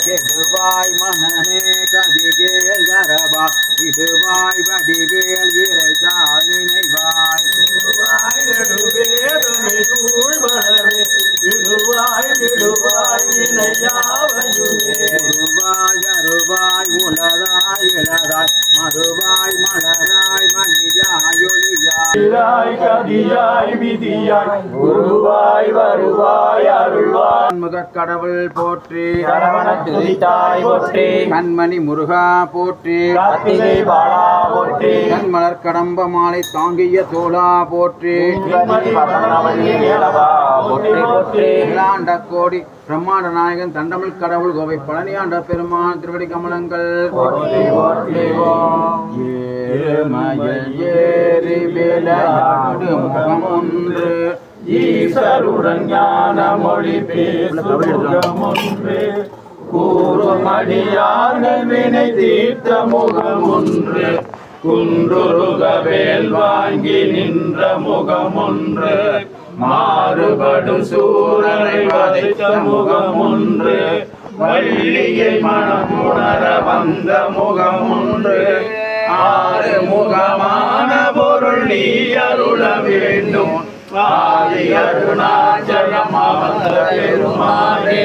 கெடுவாய் மனநே கதிகேல் கரபா இடுவாய் வடிவேல் இறைதால் நினைவாய் அருவாய் உலதாய் இளதாய் மறுவாய் மலராய் மணியாய் ஒளியாய் கதியாய் விதியாய் குருவாய் வருவாய் அருள்வாய் முகக் கடவுள் போற்றி துதித்தாய் போற்றி கண்மணி முருகா போற்றி கார்த்திகை பாலா போற்றி கண்மலர் கடம்ப மாலை தாங்கிய தோளா போற்றி ஆண்ட கோடி பிரம்மாண்ட நாயகன் தண்டமிழ் கடவுள் கோவை பழனியாண்ட பெருமான் திருவடி கமலங்கள் ஏறி விளையாடு முகம் ஒன்று ஈசருடன் ஞான மொழி பேசும் ஒன்று கூறுமடியார்கள் வினை தீர்த்த முகம் ஒன்று குன்றுருக வேல் வாங்கி நின்ற முகம் ஒன்று மாறுபடும் சூரனை வதைத்த முகம் ஒன்று வள்ளியை மனமுணர வந்த முகம் ஒன்று ஆறு முகமான பொருள் நீ அருள வேண்டும் ஆதி அருணாச்சலம் அமர்ந்த பெருமானே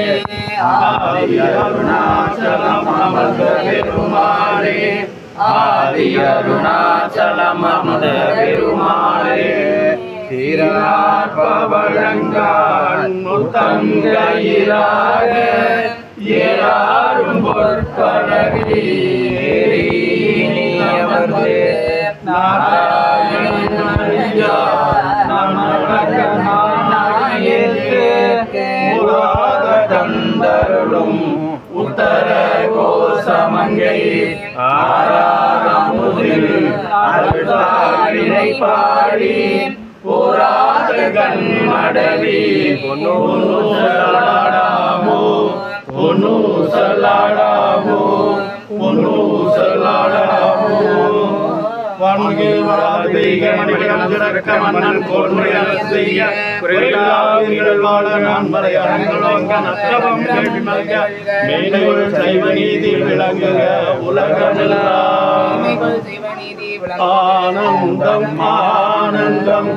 ஆதி அருணாச்சலம் அமர்ந்த பெருமானே ஆதி அருணாச்சலம் அமர்ந்த பெருமானே பவழங்கான் முத்தங்கையிலாக ஏறாரும் பொற்கடவி அமர்ந்து தந்தருளும் உத்தர கோசமங்கை ஆராமுதில் அருள்தாளினை பாடி போராத கண்மடவி பொன்னு சலாடாமோ பொன்னு சலாடாமோ பொன்னு சலாடாமோ வான்முகில் வாதிக மணிகண்டரக்க மன்னன் கோன்முறையான செய்ய குறையில்லாவிங்கள் வாழ நான் மறையரங்களோங்க நத்தவம் கேள்வி மல்க மேலையுள் சைவ நீதி விளங்குக உலகமெல்லாம் ஆனந்தம் ஆனந்தம்